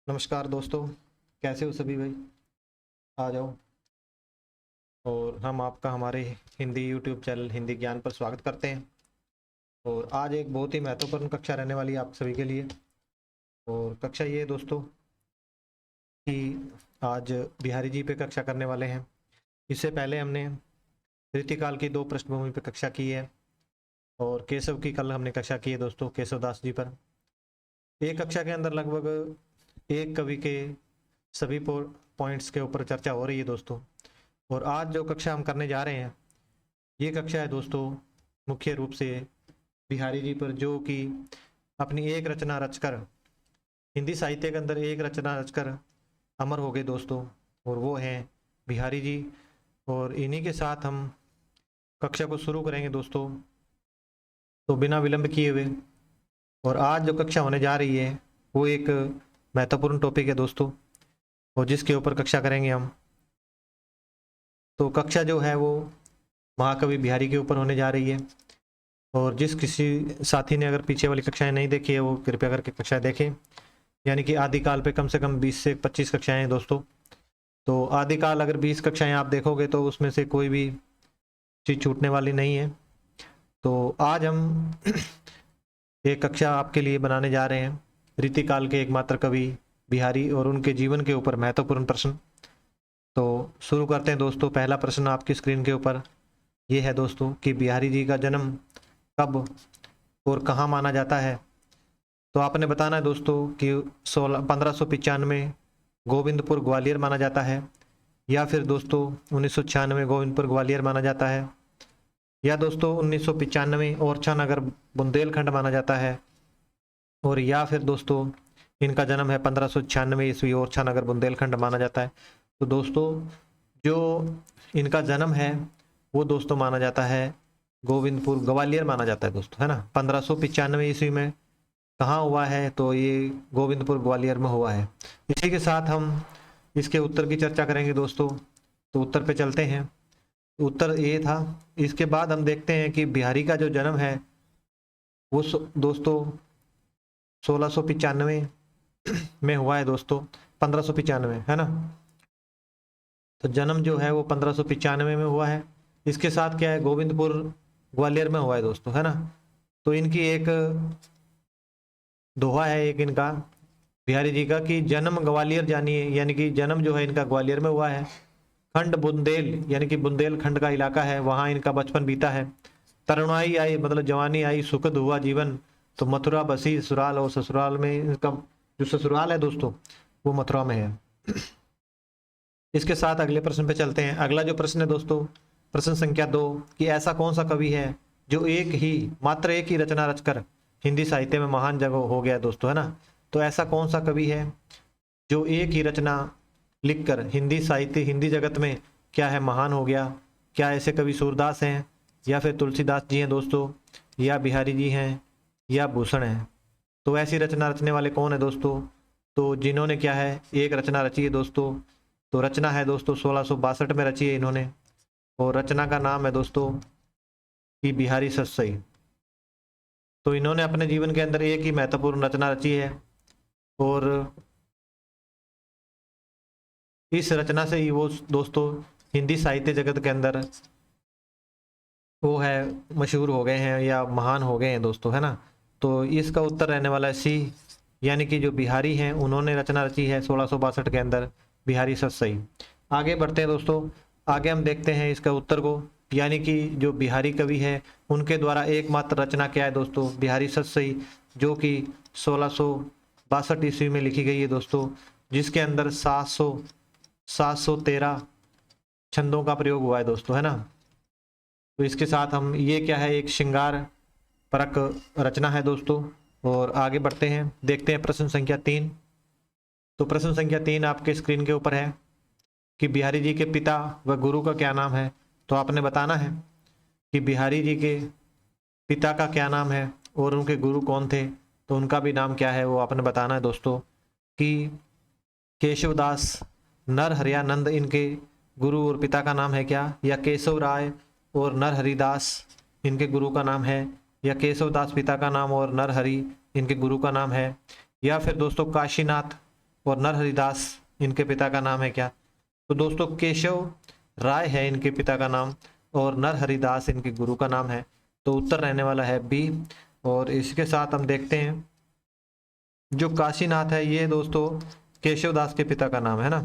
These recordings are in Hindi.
नमस्कार दोस्तों, कैसे हो सभी भाई। आ जाओ। और हम आपका हमारे हिंदी यूट्यूब चैनल हिंदी ज्ञान पर स्वागत करते हैं। और आज एक बहुत ही महत्वपूर्ण कक्षा रहने वाली है आप सभी के लिए। और कक्षा ये है दोस्तों कि आज बिहारी जी पे कक्षा करने वाले हैं। इससे पहले हमने रीतिकाल की 2 पृष्ठभूमि पे कक्षा की है और केशव की कल हमने कक्षा की है दोस्तों, केशव दास जी पर। एक कक्षा के अंदर लगभग एक कवि के सभी पॉइंट्स के ऊपर चर्चा हो रही है दोस्तों। और आज जो कक्षा हम करने जा रहे हैं, ये कक्षा है दोस्तों मुख्य रूप से बिहारी जी पर, जो कि अपनी एक रचना रचकर हिंदी साहित्य के अंदर एक रचना रचकर अमर हो गए दोस्तों, और वो हैं बिहारी जी। और इन्हीं के साथ हम कक्षा को शुरू करेंगे दोस्तों, तो बिना विलंब किए हुए। और आज जो कक्षा होने जा रही है वो एक महत्वपूर्ण टॉपिक है दोस्तों, और जिसके ऊपर कक्षा करेंगे हम। तो कक्षा जो है वो महाकवि बिहारी के ऊपर होने जा रही है। और जिस किसी साथी ने अगर पीछे वाली कक्षाएं नहीं देखी है वो कृपया करके कक्षाएं देखें। यानी कि आदिकाल पे कम से कम 20 से 25 कक्षाएं हैं दोस्तों। तो आदिकाल अगर 20 कक्षाएं आप देखोगे तो उसमें से कोई भी चीज़ छूटने वाली नहीं है। तो आज हम एक कक्षा आपके लिए बनाने जा रहे हैं रीतिकाल के एकमात्र कवि बिहारी और उनके जीवन के ऊपर महत्वपूर्ण प्रश्न। तो शुरू करते हैं दोस्तों। पहला प्रश्न आपकी स्क्रीन के ऊपर ये है दोस्तों कि बिहारी जी का जन्म कब और कहाँ माना जाता है। तो आपने बताना है दोस्तों कि 1595 गोविंदपुर ग्वालियर माना जाता है, या फिर दोस्तों 1996 गोविंदपुर ग्वालियर माना जाता है, या दोस्तों 1995 ओरछा नगर बुंदेलखंड माना जाता है, और या फिर दोस्तों इनका जन्म है 1596 ईस्वी ओरछा नगर बुंदेलखंड माना जाता है। तो दोस्तों जो इनका जन्म है वो दोस्तों माना जाता है गोविंदपुर ग्वालियर माना जाता है दोस्तों, है ना। 1595 ईस्वी में कहाँ हुआ है, तो ये गोविंदपुर ग्वालियर में हुआ है। इसी के साथ हम इसके उत्तर की चर्चा करेंगे दोस्तों। तो उत्तर पे चलते हैं। उत्तर ये था। इसके बाद हम देखते हैं कि बिहारी का जो जन्म है वो दोस्तों 1695 में हुआ है दोस्तों, 1595, है ना। तो जन्म जो है वो 1595 में हुआ है। इसके साथ क्या है, गोविंदपुर ग्वालियर में हुआ है दोस्तों, है ना। तो इनकी एक दोहा है एक इनका बिहारी जी का कि जन्म ग्वालियर जानिए, यानी कि जन्म जो है इनका ग्वालियर में हुआ है। खंड बुंदेल, यानी कि बुंदेलखंड का इलाका है, वहाँ इनका बचपन बीता है। तरुणाई आई, मतलब जवानी आई, सुखद हुआ जीवन, तो मथुरा बसी ससुराल, और ससुराल में इनका जो ससुराल है दोस्तों वो मथुरा में है। इसके साथ अगले प्रश्न पे चलते हैं। अगला जो प्रश्न है दोस्तों, प्रश्न संख्या 2, कि ऐसा कौन सा कवि है जो मात्र एक ही रचना रचकर हिंदी साहित्य में महान जगह हो गया दोस्तों, है ना। तो ऐसा कौन सा कवि है जो एक ही रचना लिखकर हिंदी साहित्य हिंदी जगत में क्या है महान हो गया। क्या ऐसे कवि सूरदास हैं, या फिर तुलसीदास जी हैं दोस्तों, या बिहारी जी हैं, या भूषण हैं। तो ऐसी रचना रचने वाले कौन है दोस्तों, तो जिन्होंने क्या है एक रचना रची है दोस्तों। तो रचना है दोस्तों 1662 में रची है इन्होंने, और रचना का नाम है दोस्तों कि बिहारी सतसई। तो इन्होंने अपने जीवन के अंदर एक ही महत्वपूर्ण रचना रची है, और इस रचना से ही वो दोस्तों हिंदी साहित्य जगत के अंदर वो है मशहूर हो गए हैं या महान हो गए हैं दोस्तों, है ना। तो इसका उत्तर रहने वाला है सी, यानी कि जो बिहारी हैं उन्होंने रचना रची है 1662 के अंदर, बिहारी सतसई। आगे बढ़ते हैं दोस्तो62। आगे हम देखते हैं इसका उत्तर को, यानी कि जो बिहारी कवि है उनके द्वारा एकमात्र रचना क्या है दोस्तों, बिहारी सतसई, जो कि 1662 ईस्वी में लिखी गई है दोस्तों, जिसके अंदर 713 छंदों का प्रयोग हुआ है दोस्तों, है ना। तो इसके साथ हम ये क्या है एक श्रृंगार परक रचना है दोस्तों। और आगे बढ़ते हैं, देखते हैं प्रश्न संख्या 3। तो प्रश्न संख्या 3 आपके स्क्रीन के ऊपर है कि बिहारी जी के पिता व गुरु का क्या नाम है। तो आपने बताना है कि बिहारी जी के पिता का क्या नाम है और उनके गुरु कौन थे, तो उनका भी नाम क्या है वो आपने बताना है दोस्तों। कि केशवदास नरहरियानंद इनके गुरु और पिता का नाम है क्या, या केशव राय और नरहरिदास इनके गुरु का नाम है, या केशवदास पिता का नाम और नरहरि इनके गुरु का नाम है, या फिर दोस्तों काशीनाथ और नरहरिदास इनके पिता का नाम है क्या? तो दोस्तों केशव राय है इनके पिता का नाम और नरहरिदास इनके गुरु का नाम है। तो उत्तर रहने वाला है बी। और इसके साथ हम देखते हैं जो काशीनाथ है ये दोस्तों केशवदास के पिता का नाम है ना।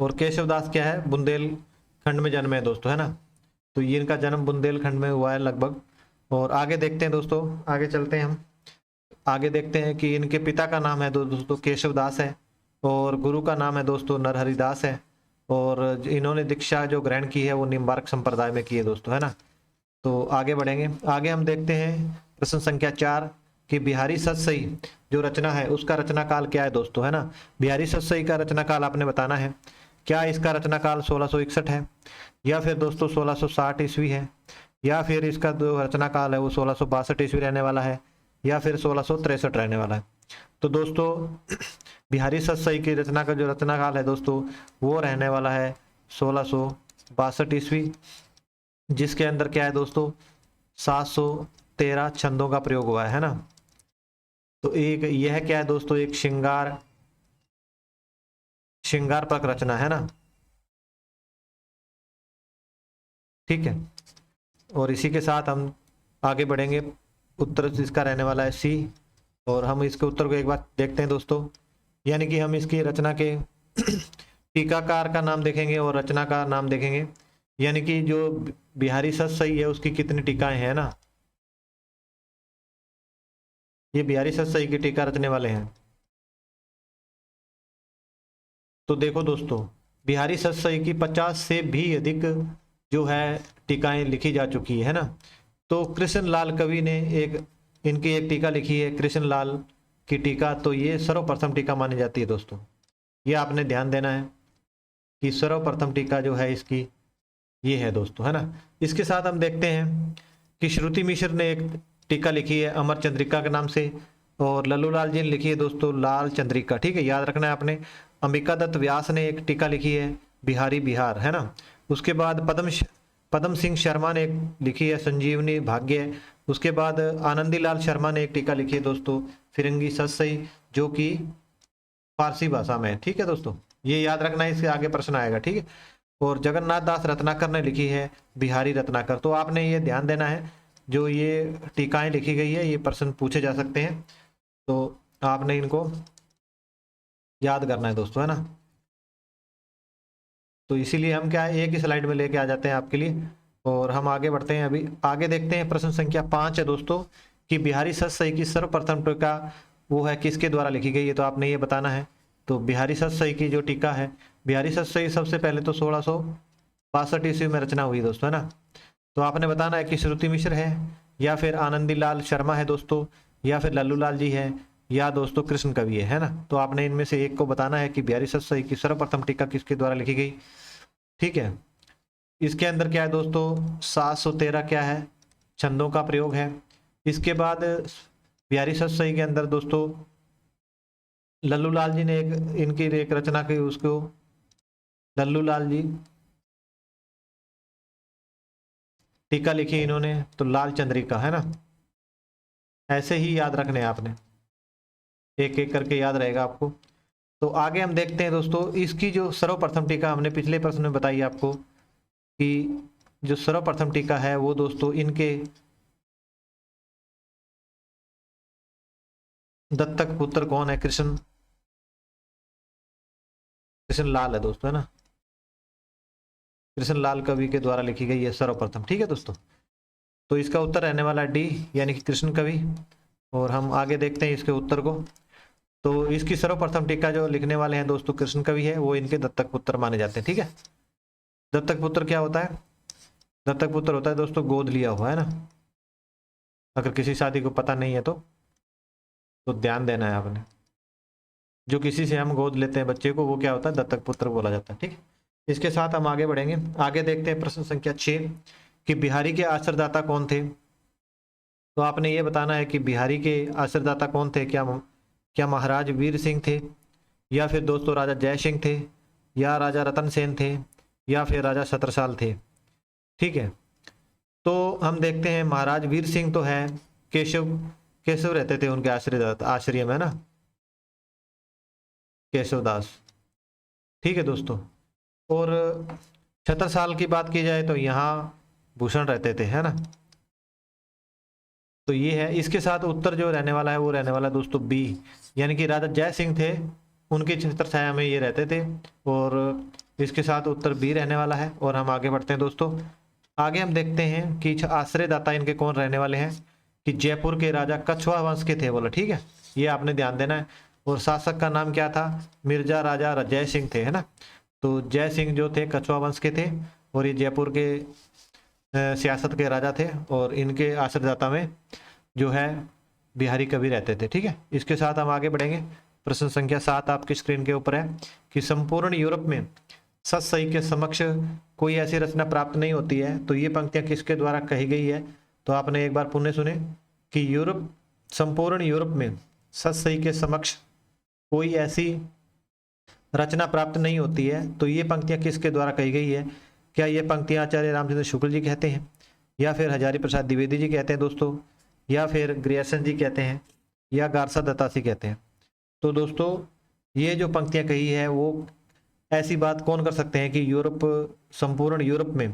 और केशवदास क्या है, बुंदेलखंड में जन्मे है दोस्तों, है ना। तो ये इनका जन्म बुंदेलखंड में हुआ है लगभग। और आगे देखते हैं दोस्तों, आगे चलते हैं हम, आगे देखते हैं कि इनके पिता का नाम है दोस्तों केशवदास है और गुरु का नाम है दोस्तों नरहरिदास है। और इन्होंने दीक्षा जो ग्रहण की है वो निम्बार्क संप्रदाय में की है दोस्तों, है ना। तो आगे बढ़ेंगे, आगे हम देखते हैं प्रश्न संख्या 4 कि बिहारी सतसई जो रचना है उसका रचना काल क्या है दोस्तों, है ना। बिहारी सतसई का रचना काल आपने बताना है। क्या इसका रचना काल 1661 है, या फिर दोस्तों 1660 ईस्वी है, या फिर इसका जो रचना काल है वो 1662 ईस्वी रहने वाला है, या फिर 1663 रहने वाला है। तो दोस्तों बिहारी सतसई की रचना का जो रचना काल है दोस्तों वो रहने वाला है 1662 ईस्वी, जिसके अंदर क्या है दोस्तों 713 छंदों का प्रयोग हुआ है ना। तो एक यह क्या है दोस्तों, एक श्रृंगारपक रचना है ना, ठीक है। और इसी के साथ हम आगे बढ़ेंगे, उत्तर इसका रहने वाला है सी। और हम इसके उत्तर को एक बार देखते हैं दोस्तों, यानी कि हम इसकी रचना के टीकाकार का नाम देखेंगे और रचना का नाम देखेंगे, यानी कि जो बिहारी सतसई है उसकी कितनी टीकाएं हैं ना। ये बिहारी सतसई की टीका रचने वाले हैं। तो देखो दोस्तों बिहारी सतसई की 50 से भी अधिक जो है टीकाएं लिखी जा चुकी है ना। तो कृष्ण लाल कवि ने इनकी एक टीका लिखी है, कृष्ण लाल की टीका। तो ये सर्वप्रथम टीका मानी जाती है दोस्तों, ये आपने ध्यान देना है कि सर्वप्रथम टीका जो है इसकी ये है दोस्तों, है ना। इसके साथ हम देखते हैं कि श्रुति मिश्र ने एक टीका लिखी है अमर चंद्रिका के नाम से, और लल्लू लाल जी ने लिखी है दोस्तों लाल चंद्रिका, ठीक है, याद रखना है आपने। अंबिका दत्त व्यास ने एक टीका लिखी है बिहारी बिहार, है ना। उसके बाद पद्म सिंह शर्मा ने एक लिखी है संजीवनी भाग्य। उसके बाद आनंदी लाल शर्मा ने एक टीका लिखी है दोस्तों फिरंगी सतसई, जो कि फारसी भाषा में है, ठीक है दोस्तों, ये याद रखना है, इसके आगे प्रश्न आएगा, ठीक है। और जगन्नाथ दास रत्नाकर ने लिखी है बिहारी रत्नाकर। तो आपने ये ध्यान देना है, जो ये टीकाएं लिखी गई है ये प्रश्न पूछे जा सकते हैं, तो आपने इनको याद करना है दोस्तों, है ना। तो इसीलिए हम क्या है एक ही स्लाइड में लेके आ जाते हैं आपके लिए। और हम आगे बढ़ते हैं, अभी आगे देखते हैं प्रश्न संख्या 5 है दोस्तों कि बिहारी सतसई की सर्वप्रथम टीका वो है किसके द्वारा लिखी गई है, तो आपने ये बताना है। तो बिहारी सतसई की जो टीका है, बिहारी सतसई सबसे पहले तो 1662 ईस्वी में रचना हुई दोस्तों, है ना। तो आपने बताना है कि श्रुति मिश्र है, या फिर आनंदी लाल शर्मा है दोस्तों, या फिर लल्लू लाल जी है, या दोस्तों कृष्ण कवि है ना। तो आपने इनमें से एक को बताना है कि बिहारी सतसई की सर्वप्रथम टीका किसके द्वारा लिखी गई, ठीक है। इसके अंदर क्या है दोस्तों 713 क्या है छंदों का प्रयोग है। इसके बाद बिहारी सतसई के अंदर दोस्तों लल्लू लाल जी ने इनकी एक रचना की, उसको लल्लू लाल जी टीका लिखी इन्होंने, तो लाल चंद्रिका, है ना। ऐसे ही याद रखने आपने, एक एक करके याद रहेगा आपको। तो आगे हम देखते हैं दोस्तों इसकी जो सर्वप्रथम टीका हमने पिछले प्रश्न में बताई आपको कि जो सर्वप्रथम टीका है वो दोस्तों इनके दत्तक पुत्र कौन है, कृष्ण लाल है दोस्तों, है ना। कृष्ण लाल कवि के द्वारा लिखी गई है सर्वप्रथम, ठीक है दोस्तों। तो इसका उत्तर रहने वाला है डी, यानी कि कृष्ण कवि। और हम आगे देखते हैं इसके उत्तर को। तो इसकी सर्वप्रथम टीका जो लिखने वाले हैं दोस्तों कृष्ण कवि है, वो इनके दत्तक पुत्र माने जाते हैं, ठीक है। दत्तक पुत्र क्या होता है, दत्तक पुत्र होता है दोस्तों गोद लिया हुआ, है ना। अगर किसी शादी को पता नहीं है तो ध्यान देना है आपने, जो किसी से हम गोद लेते हैं बच्चे को वो क्या होता है दत्तक पुत्र बोला जाता है, ठीक है। इसके साथ हम आगे बढ़ेंगे, आगे देखते हैं प्रश्न संख्या 6 कि बिहारी के आश्रयदाता कौन थे। तो आपने ये बताना है कि बिहारी के आश्रयदाता कौन थे, क्या महाराज वीर सिंह थे, या फिर दोस्तों राजा जय सिंह थे, या राजा रतन सेन थे, या फिर राजा छत्रसाल थे, ठीक है। तो हम देखते हैं महाराज वीर सिंह तो है केशव रहते थे उनके आश्रय में, है ना, केशवदास। ठीक है दोस्तों। और छत्रसाल की बात की जाए तो यहाँ भूषण रहते थे, है ना। तो ये है, इसके साथ उत्तर जो रहने वाला है वो रहने वाला है दोस्तों बी, यानी कि राजा जय सिंह थे, उनकी छत्र छाया में ये रहते थे। और इसके साथ उत्तर बी रहने वाला है। और हम आगे बढ़ते हैं दोस्तों। आगे हम देखते हैं कि आश्रयदाता इनके कौन रहने वाले हैं, कि जयपुर के राजा कछुआ वंश के थे, बोला। ठीक है, ये आपने ध्यान देना है। और शासक का नाम क्या था, मिर्जा राजा जय सिंह थे, है ना। तो जय सिंह जो थे कछुआ वंश के थे, और ये जयपुर के सियासत के राजा थे। और इनके आश्रयदाता में जो है बिहारी कवि रहते थे। ठीक है, इसके साथ हम आगे बढ़ेंगे। प्रश्न संख्या 7 आपकी स्क्रीन के ऊपर है कि संपूर्ण यूरोप में सत सही के समक्ष कोई ऐसी रचना प्राप्त नहीं होती है, तो ये पंक्तियां किसके द्वारा कही गई है। तो आपने एक बार पुनः सुने कि संपूर्ण यूरोप में सत सही के समक्ष कोई ऐसी रचना प्राप्त नहीं होती है, तो ये पंक्तियां किसके द्वारा कही गई है। क्या ये पंक्तियां आचार्य रामचंद्र शुक्ल जी कहते हैं, या फिर हजारी प्रसाद द्विवेदी जी कहते हैं दोस्तों, या फिर ग्रियर्सन जी कहते हैं, या गारसा दत्तासी कहते हैं। तो दोस्तों ये जो पंक्तियां कही है वो ऐसी बात कौन कर सकते हैं कि संपूर्ण यूरोप में,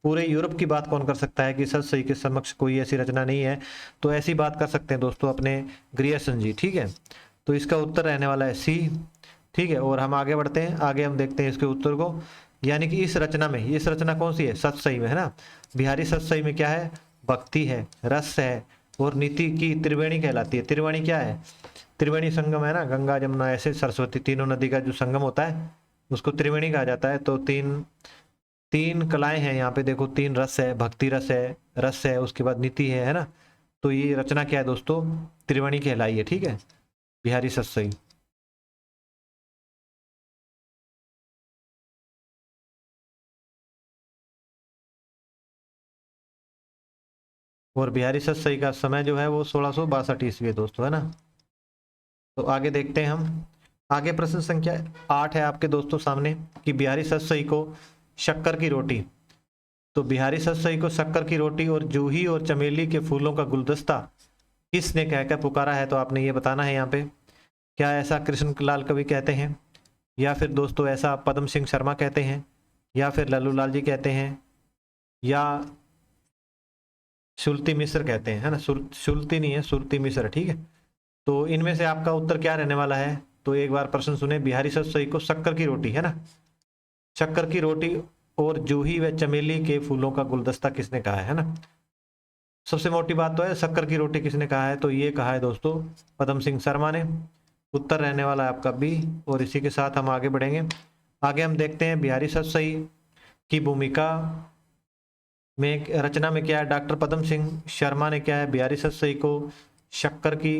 पूरे यूरोप की बात कौन कर सकता है कि सत सही के समक्ष कोई ऐसी रचना नहीं है। तो ऐसी बात कर सकते हैं दोस्तों अपने ग्रियर्सन जी। ठीक है, तो इसका उत्तर रहने वाला है सी। ठीक है, और हम आगे बढ़ते हैं। आगे हम देखते हैं इसके उत्तर को, यानी कि इस रचना कौन सी है, सत सही में, है ना। बिहारी सत सही में क्या है, भक्ति है, रस है और नीति की त्रिवेणी कहलाती है। त्रिवेणी क्या है, त्रिवेणी संगम है ना, गंगा जमुना ऐसे सरस्वती तीनों नदी का जो संगम होता है उसको त्रिवेणी कहा जाता है। तो तीन कलाएं हैं यहाँ पे, देखो 3 रस है, भक्ति रस है, उसके बाद नीति है ना। तो ये रचना क्या है दोस्तों, त्रिवेणी कहलाई है। ठीक है, बिहारी सत सही। और बिहारी सत सही का समय जो है वो 1662 ईस्वी है दोस्तों, है ना। तो आगे देखते हैं हम। आगे प्रश्न संख्या 8 है आपके दोस्तों सामने कि बिहारी सत सही को शक्कर की रोटी। तो बिहारी सत सही को शक्कर की रोटी और जूही और चमेली के फूलों का गुलदस्ता किसने कहकर पुकारा है। तो आपने ये बताना है यहाँ पे, क्या ऐसा कृष्ण लाल कवि कहते हैं, या फिर दोस्तों ऐसा पद्म सिंह शर्मा कहते हैं, या फिर लल्लू लाल जी कहते हैं, या सुलती मिश्र कहते हैं, है ना। सुलती नहीं है, सुरती मिश्र। ठीक है, तो इनमें से आपका उत्तर क्या रहने वाला है। तो एक बार प्रश्न सुने, बिहारी सत सही को शक्कर की रोटी, है ना, शक्कर की रोटी और जूही व चमेली के फूलों का गुलदस्ता किसने कहा है ना। सबसे मोटी बात तो है शक्कर की रोटी किसने कहा है, तो ये कहा है दोस्तों पद्म सिंह शर्मा ने। उत्तर रहने वाला है आपका बी। और इसी के साथ हम आगे बढ़ेंगे। आगे हम देखते हैं बिहारी सत सही की भूमिका में, रचना में क्या है। डॉक्टर पद्म सिंह शर्मा ने क्या है, बिहारी सत सही को शक्कर की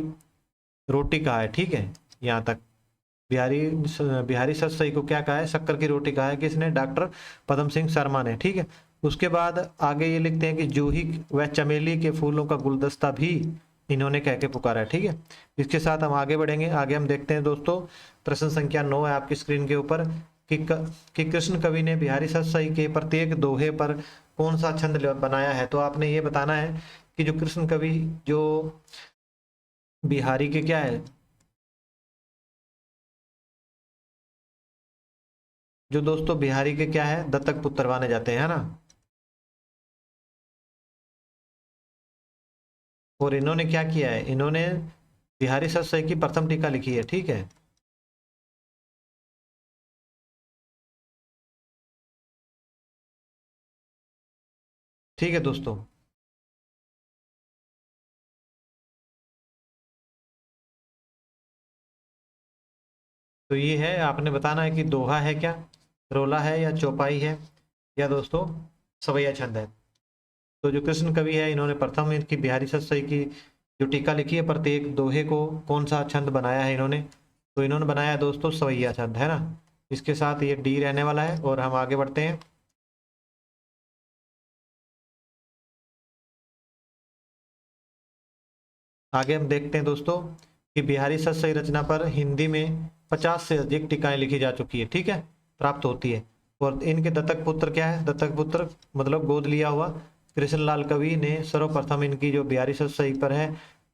रोटी कहा है। ठीक है, यहाँ तक बिहारी सत सही को क्या कहा है, शक्कर की रोटी कहा है। किसने, डॉक्टर पद्म सिंह शर्मा ने। ठीक है, उसके बाद आगे ये लिखते हैं कि जूही व चमेली के फूलों का गुलदस्ता भी इन्होंने कह के पुकारा है। ठीक है, इसके साथ हम आगे बढ़ेंगे। आगे हम देखते हैं दोस्तों, प्रश्न संख्या 9 है आपकी स्क्रीन के ऊपर कि कृष्ण कवि ने बिहारी सत सही के प्रत्येक दोहे पर कौन सा छंद बनाया है। तो आपने ये बताना है कि जो कृष्ण कवि जो बिहारी के क्या है, जो दोस्तों बिहारी के क्या है, दत्तक पुत्र माने जाते हैं, है ना। और इन्होंने क्या किया है, इन्होंने बिहारी सत सही की प्रथम टीका लिखी है। ठीक है, ठीक है दोस्तों। तो ये है, आपने बताना है कि दोहा है क्या, रोला है, या चौपाई है, या दोस्तों सवैया छंद है। तो जो कृष्ण कवि है इन्होंने प्रथम इनकी बिहारी सत सही की जो टीका लिखी है, प्रत्येक दोहे को कौन सा छंद बनाया है इन्होंने। तो इन्होंने बनाया है दोस्तों सवैया छंद, है ना। इसके साथ ये डी रहने वाला है। और हम आगे बढ़ते हैं। आगे हम देखते हैं दोस्तों कि बिहारी सत सही रचना पर हिंदी में 50 से अधिक टीकाएं लिखी जा चुकी है। ठीक है, प्राप्त होती है। और इनके दत्तक पुत्र क्या है, दत्तक पुत्र मतलब गोद लिया हुआ कृष्णलाल कवि ने सर्वप्रथम इनकी जो बिहारी सत सही पर है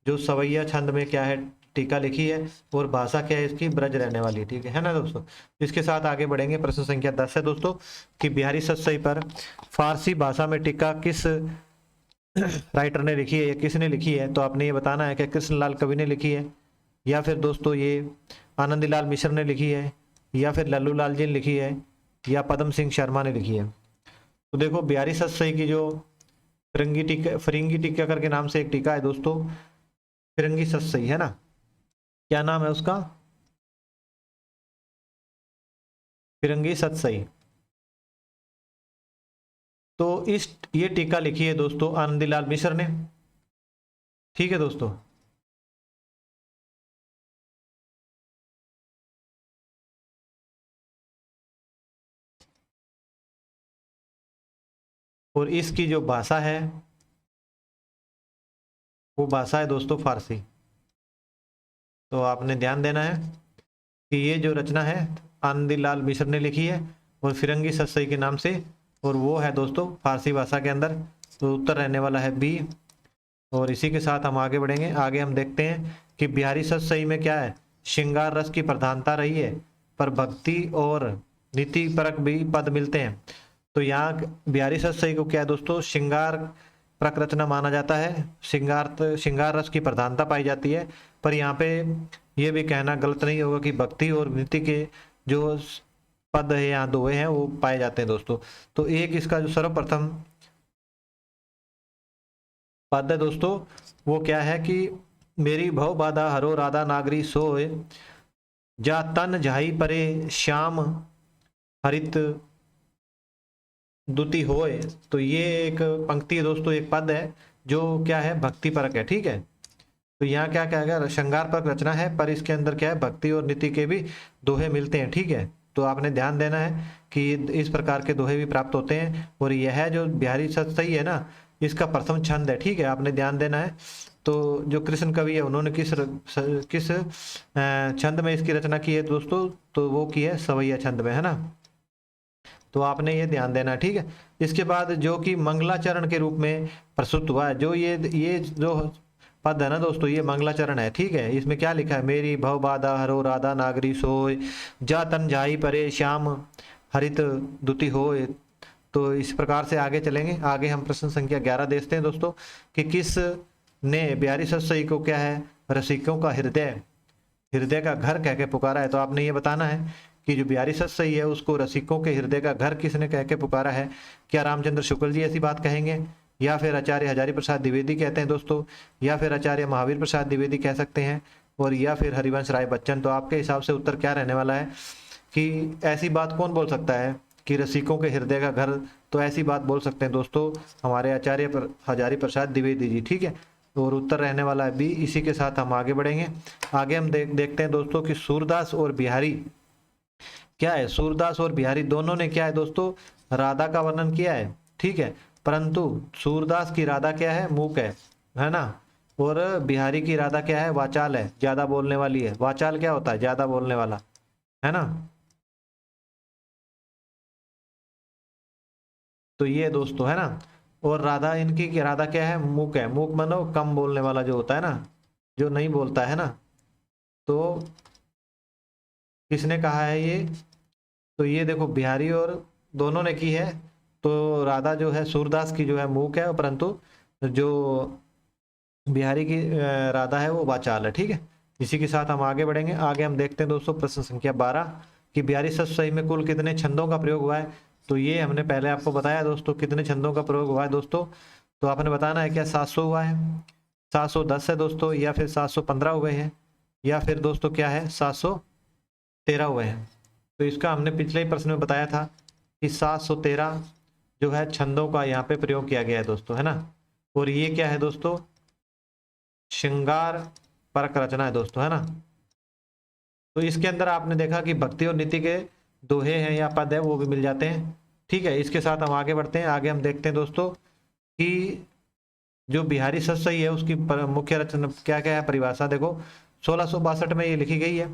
जो सवैया छंद में क्या है टीका लिखी है, और भाषा क्या है इसकी ब्रज रहने वाली है, ठीक है ना दोस्तों। इसके साथ आगे बढ़ेंगे। प्रश्न संख्या 10 है दोस्तों कि बिहारी सतसई पर फारसी भाषा में टीका किस राइटर ने लिखी है या किसने लिखी है, तो आपने ये बताना है कि कृष्णलाल कवि ने लिखी है, या फिर दोस्तों ये आनंदीलाल मिश्र ने लिखी है, या फिर लल्लू लाल जी ने लिखी है, या पद्म सिंह शर्मा ने लिखी है। तो देखो बिहारी सतसई की जो फिरंगी टीका करके नाम से एक टीका है दोस्तों, फिरंगी सतसई है ना, क्या नाम है उसका, फिरंगी सतसई। तो इस ये टीका लिखी है दोस्तों आनंदीलाल मिश्र ने, ठीक है दोस्तों। और इसकी जो भाषा है वो भाषा है दोस्तों फारसी। तो आपने ध्यान देना है कि ये जो रचना है आनंदीलाल मिश्र ने लिखी है और फिरंगी सतसई के नाम से, और वो है दोस्तों फारसी भाषा के अंदर। तो उत्तर रहने वाला है बी। और इसी के साथ हम आगे बढ़ेंगे। आगे हम देखते हैं कि बिहारी सतसई में क्या है, श्रृंगार रस की प्रधानता रही है, पर भक्ति और नीति परक भी पद मिलते हैं। तो यहाँ बिहारी सतसई को क्या है दोस्तों, श्रृंगार परक रचना माना जाता है, श्रृंगार रस की प्रधानता पाई जाती है। पर यहाँ पे ये भी कहना गलत नहीं होगा कि भक्ति और नीति के जो पद है यहाँ दोहे हैं वो पाए जाते हैं दोस्तों। तो एक इसका जो सर्वप्रथम पद है दोस्तों वो क्या है कि मेरी भव बाधा हरो राधा नागरी सोय, जा तन झाई परे श्याम हरित दुति होए। तो ये एक पंक्ति है दोस्तों, एक पद है जो क्या है भक्ति परक है, ठीक है। तो यहाँ क्या क्या है, श्रृंगार परक रचना है, पर इसके अंदर क्या है भक्ति और नीति के भी दोहे मिलते हैं, ठीक है। तो आपने ध्यान देना है कि इस प्रकार के दोहे भी प्राप्त होते हैं। और यह जो बिहारी सतसई है ना, इसका प्रथम छंद है, ठीक है, आपने ध्यान देना है। तो जो कृष्ण कवि है उन्होंने किस छंद में इसकी रचना की है दोस्तों, तो वो की है सवैया छंद में, है ना। तो आपने ये ध्यान देना है, ठीक है। इसके बाद जो कि मंगलाचरण के रूप में प्रस्तुत हुआ है, जो ये जो पद है ना दोस्तों, ये मंगलाचरण है, ठीक है। इसमें क्या लिखा है, मेरी भव बाधा हरो राधा नागरी सोय, जा तन जाई परे श्याम हरित दुति होय। तो इस प्रकार से आगे चलेंगे। आगे हम प्रश्न संख्या 11 देखते हैं दोस्तों कि किस ने बिहारी सतसई को क्या है रसिकों का हृदय का घर कह के पुकारा है। तो आपने ये बताना है कि जो बिहारी सतसई है उसको रसिकों के हृदय का घर किसने कह के पुकारा है। क्या रामचंद्र शुक्ल जी ऐसी बात कहेंगे, या फिर आचार्य हजारी प्रसाद द्विवेदी कहते हैं दोस्तों, या फिर आचार्य महावीर प्रसाद द्विवेदी कह सकते हैं, और या फिर हरिवंश राय बच्चन। तो आपके हिसाब से उत्तर क्या रहने वाला है कि ऐसी बात कौन बोल सकता है कि रसिकों के हृदय का घर। तो ऐसी बात बोल सकते हैं दोस्तों हमारे आचार्य हजारी प्रसाद द्विवेदी जी, ठीक है। और उत्तर रहने वाला है बी। इसी के साथ हम आगे बढ़ेंगे। आगे हम देखते हैं दोस्तों कि सूरदास और बिहारी क्या है, सूरदास और बिहारी दोनों ने क्या है दोस्तों राधा का वर्णन किया है, ठीक है। परंतु सूरदास की राधा क्या है, मूक है ना। और बिहारी की राधा क्या है, वाचाल है, ज्यादा बोलने वाली है। वाचाल क्या होता है, ज्यादा बोलने वाला, है ना। तो ये दोस्तों है ना। और राधा इनकी की राधा क्या है, मूक है। मूक मानो कम बोलने वाला जो होता है ना, जो नहीं बोलता है ना। तो किसने कहा है ये, तो ये देखो बिहारी और दोनों ने की है। तो राधा जो है सूरदास की जो है मूक है, परंतु जो बिहारी की राधा है वो वाचाल है, ठीक है। इसी के साथ हम आगे बढ़ेंगे। आगे हम देखते हैं दोस्तों प्रश्न संख्या 12 कि बिहारी सतसई में कुल कितने छंदों का प्रयोग हुआ है। तो ये हमने पहले आपको बताया दोस्तों कितने छंदों का प्रयोग हुआ है दोस्तों। तो आपने बताना है क्या 700 हुआ है, 710 है दोस्तों, या फिर 715 हुए हैं, या फिर दोस्तों क्या है 713 हुए हैं। तो इसका हमने पिछले ही प्रश्न में बताया था कि 713 जो है छंदों का यहाँ पे प्रयोग किया गया है दोस्तों, है ना। और ये क्या है दोस्तों, श्रृंगार परक रचना है दोस्तों, है ना। तो इसके अंदर आपने देखा कि भक्ति और नीति के दोहे हैं या पद है वो भी मिल जाते हैं, ठीक है। इसके साथ हम आगे बढ़ते हैं। आगे हम देखते हैं दोस्तों कि जो बिहारी सतसई है उसकी मुख्य रचना क्या क्या है, परिभाषा देखो 1662 में ये लिखी गई है।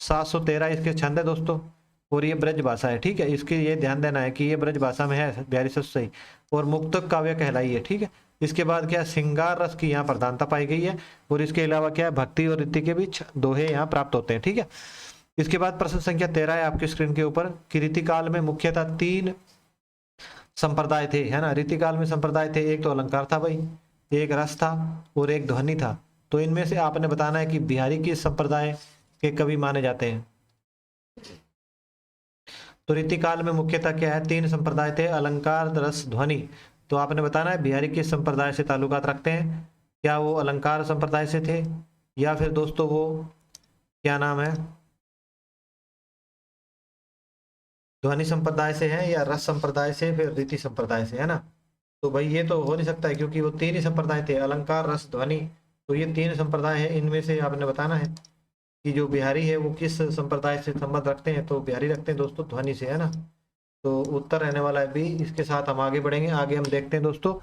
713 इसके छंद है दोस्तों, और ये ब्रज भाषा है, ठीक है। इसके ये ध्यान देना है कि ये ब्रज भाषा में है बिहारी सतसई, और मुक्तक काव्य कहलाई है, ठीक है। इसके बाद क्या है, श्रृंगार रस की यहाँ प्रधानता पाई गई है, और इसके अलावा क्या है, भक्ति और रीति के बीच दोहे यहाँ प्राप्त होते हैं। ठीक है, इसके बाद प्रश्न संख्या 13 है आपकी स्क्रीन के ऊपर कि रीतिकाल में मुख्यतः 3 संप्रदाय थे, है ना। रीतिकाल में संप्रदाय थे, एक तो अलंकार था भाई, एक रस था और एक ध्वनि था। तो इनमें से आपने बताना है कि बिहारी किस संप्रदाय के कवि माने जाते हैं। तो रीतिकाल में मुख्यतः क्या है, 3 संप्रदाय थे, अलंकार, रस, ध्वनि। तो आपने बताना है बिहारी किस संप्रदाय से ताल्लुकात रखते हैं, क्या वो अलंकार संप्रदाय से थे, या फिर दोस्तों वो क्या नाम है, ध्वनि संप्रदाय से है, या रस संप्रदाय से, फिर रीति संप्रदाय से, है ना। तो भाई ये तो हो नहीं सकता है, क्योंकि वो 3 ही संप्रदाय थे, अलंकार, रस, ध्वनि। तो ये 3 संप्रदाय है, इनमें से आपने बताना है कि जो बिहारी है वो किस संप्रदाय से संबंध रखते हैं। तो बिहारी रखते हैं दोस्तों ध्वनि से, है ना। तो उत्तर रहने वाला है बी। इसके साथ हम आगे बढ़ेंगे, आगे हम देखते हैं दोस्तों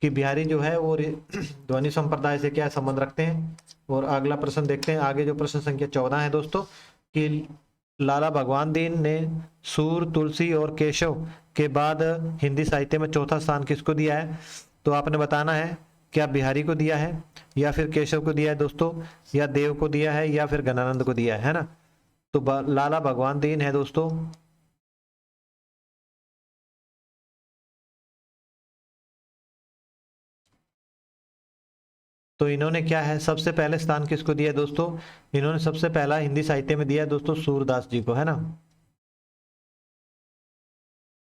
कि बिहारी जो है वो ध्वनि संप्रदाय से क्या संबंध रखते हैं। और अगला प्रश्न देखते हैं, आगे जो प्रश्न संख्या 14 है दोस्तों कि लाला भगवान दीन ने सूर, तुलसी और केशव के बाद हिंदी साहित्य में चौथा स्थान किसको दिया है। तो आपने बताना है क्या बिहारी को दिया है, या फिर केशव को दिया है दोस्तों, या देव को दिया है, या फिर गणानंद को दिया है ना। तो लाला भगवान दीन है दोस्तों, तो इन्होंने क्या है सबसे पहले स्थान किसको दिया है दोस्तों, इन्होंने सबसे पहला हिंदी साहित्य में दिया है दोस्तों सूरदास जी को, है ना।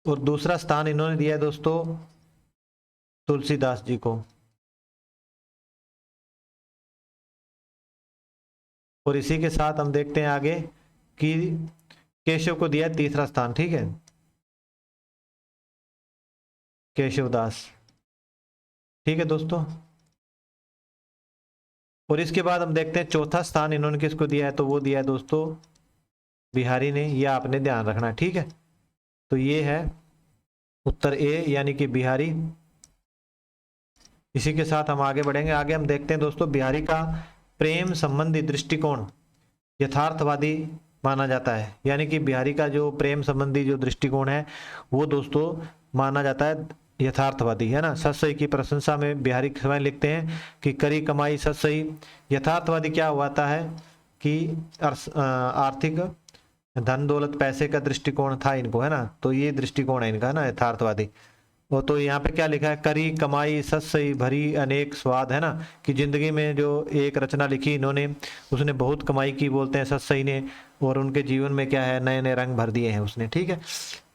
और दूसरा स्थान इन्होंने दिया है दोस्तों तुलसीदास जी को, और इसी के साथ हम देखते हैं आगे कि केशव को दिया है तीसरा स्थान। ठीक है, केशवदास। ठीक है दोस्तों, और इसके बाद हम देखते हैं चौथा स्थान इन्होंने किसको दिया है, तो वो दिया है दोस्तों बिहारी ने। यह आपने ध्यान रखना, ठीक है। तो ये है उत्तर ए, यानी कि बिहारी। इसी के साथ हम आगे बढ़ेंगे, आगे हम देखते हैं दोस्तों बिहारी का प्रेम संबंधी दृष्टिकोण यथार्थवादी माना जाता है, यानी कि बिहारी का जो प्रेम संबंधी जो दृष्टिकोण है वो दोस्तों माना जाता है यथार्थवादी, है ना। सत सही की प्रशंसा में बिहारी स्वयं लिखते हैं कि करी कमाई सत सही। यथार्थवादी क्या हुआता है कि आर्थिक धन दौलत पैसे का दृष्टिकोण था इनको, है ना। तो ये दृष्टिकोण है इनका ना यथार्थवादी। वो तो यहाँ पे क्या लिखा है, करी कमाई सत सही भरी अनेक स्वाद, है ना, कि जिंदगी में जो एक रचना लिखी इन्होंने उसने बहुत कमाई की बोलते हैं सत सही ने, और उनके जीवन में क्या है नए नए रंग भर दिए हैं उसने। ठीक है,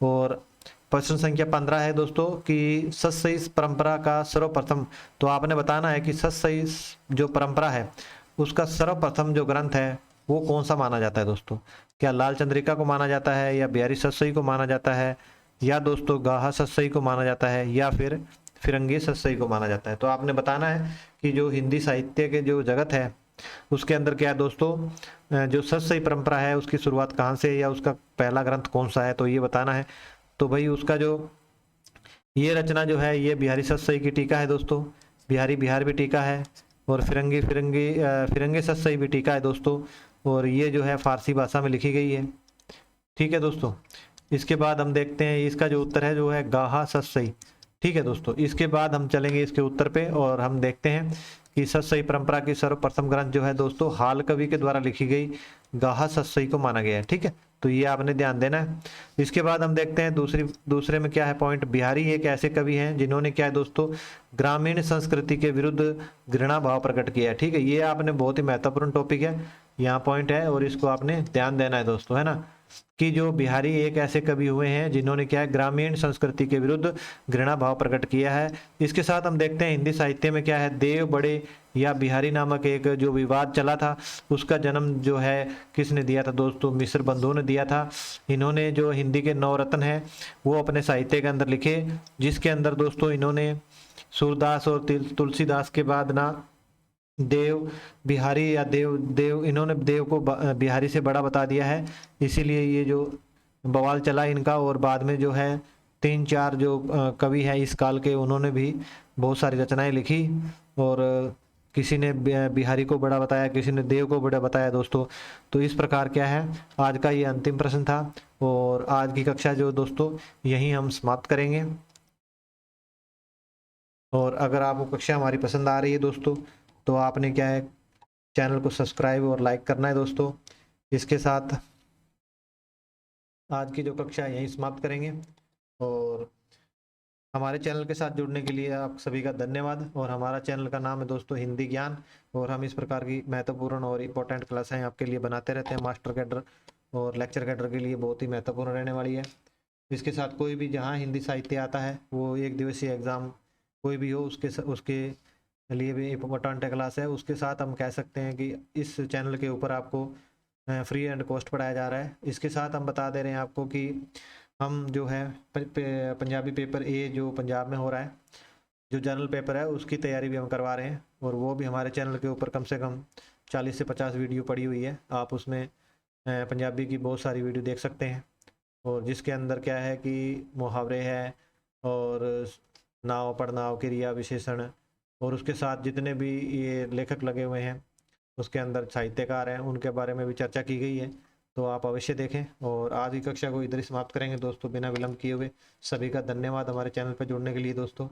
और प्रश्न संख्या 15 है दोस्तों कि सत सही परंपरा का सर्वप्रथम, तो आपने बताना है कि सत सही जो परंपरा है उसका सर्वप्रथम जो ग्रंथ है वो कौन सा माना जाता है दोस्तों। क्या लाल चंद्रिका को माना जाता है, या बिहारी सत सही को माना जाता है, या दोस्तों गाहा सत सही को माना जाता है, या फिर फिरंगी सत सही को माना जाता है। तो आपने बताना है कि जो हिंदी साहित्य के जो जगत है उसके अंदर क्या है दोस्तों, जो सत सही परंपरा है उसकी शुरुआत कहाँ से है, या उसका पहला ग्रंथ कौन सा है, तो ये बताना है। तो भाई उसका जो ये रचना जो है ये बिहारी सत सही की टीका है दोस्तों, बिहारी बिहार भी टीका है, और फिरंगी फिरंगी फिरंगी सत सही भी टीका है दोस्तों, और ये जो है फारसी भाषा में लिखी गई है। ठीक है दोस्तों, इसके बाद हम देखते हैं इसका जो उत्तर है जो है गाहा सत सही। ठीक है दोस्तों, इसके बाद हम चलेंगे इसके उत्तर पे, और हम देखते हैं कि सत सही परंपरा की सर्वप्रथम ग्रंथ जो है दोस्तों हाल कवि के द्वारा लिखी गई गाहा सत सही को माना गया है। ठीक है, तो ये आपने ध्यान देना है। इसके बाद हम देखते हैं दूसरे में क्या है पॉइंट, बिहारी एक ऐसे कवि हैं जिन्होंने क्या है दोस्तों ग्रामीण संस्कृति के विरुद्ध घृणा भाव प्रकट किया है। ठीक है, ये आपने बहुत ही महत्वपूर्ण टॉपिक है, यहाँ पॉइंट है, और इसको आपने ध्यान देना है दोस्तों, है ना, कि जो बिहारी एक ऐसे कवि हुए हैं जिन्होंने क्या है ग्रामीण संस्कृति के विरुद्ध घृणा भाव प्रकट किया है। इसके साथ हम देखते हैं हिंदी साहित्य में क्या है देव बड़े या बिहारी नामक एक जो विवाद चला था उसका जन्म जो है किसने दिया था दोस्तों, मिश्र बंधुओं ने दिया था। इन्होंने जो हिंदी के नवरत्न हैं वो अपने साहित्य के अंदर लिखे, जिसके अंदर दोस्तों इन्होंने सूरदास और तुलसीदास के बाद ना देव बिहारी या देव इन्होंने देव को बिहारी से बड़ा बता दिया है, इसीलिए ये जो बवाल चला इनका। और बाद में जो है 3-4 जो कवि हैं इस काल के उन्होंने भी बहुत सारी रचनाएं लिखी, और किसी ने बिहारी को बड़ा बताया, किसी ने देव को बड़ा बताया दोस्तों। तो इस प्रकार क्या है आज का ये अंतिम प्रश्न था, और आज की कक्षा जो दोस्तों यहीं हम समाप्त करेंगे। और अगर आपको कक्षा हमारी पसंद आ रही है दोस्तों, तो आपने क्या है, चैनल को सब्सक्राइब और लाइक करना है दोस्तों। इसके साथ आज की जो कक्षा है यहीं समाप्त करेंगे, और हमारे चैनल के साथ जुड़ने के लिए आप सभी का धन्यवाद। और हमारा चैनल का नाम है दोस्तों हिंदी ज्ञान, और हम इस प्रकार की महत्वपूर्ण और इम्पोर्टेंट क्लासें आपके लिए बनाते रहते हैं। मास्टर कैडर और लेक्चर कैडर के लिए बहुत ही महत्वपूर्ण रहने वाली है। इसके साथ कोई भी जहाँ हिंदी साहित्य आता है, वो एक दिवसीय एग्ज़ाम कोई भी हो, उसके लिए भी इम्पोर्टेंट क्लास है। उसके साथ हम कह सकते हैं कि इस चैनल के ऊपर आपको फ्री एंड कॉस्ट पढ़ाया जा रहा है। इसके साथ हम बता दे रहे हैं आपको कि हम जो है पंजाबी पेपर ए जो पंजाब में हो रहा है, जो जनरल पेपर है, उसकी तैयारी भी हम करवा रहे हैं। और वो भी हमारे चैनल के ऊपर कम से कम 40 से 50 वीडियो पड़ी हुई है। आप उसमें पंजाबी की बहुत सारी वीडियो देख सकते हैं, और जिसके अंदर क्या है कि मुहावरे हैं, और नाव पढ़नाव क्रिया विशेषण, और उसके साथ जितने भी ये लेखक लगे हुए हैं, उसके अंदर साहित्यकार हैं, उनके बारे में भी चर्चा की गई है। तो आप अवश्य देखें। और आज की कक्षा को इधर ही समाप्त करेंगे दोस्तों, बिना विलंब किए हुए। सभी का धन्यवाद हमारे चैनल पर जुड़ने के लिए दोस्तों।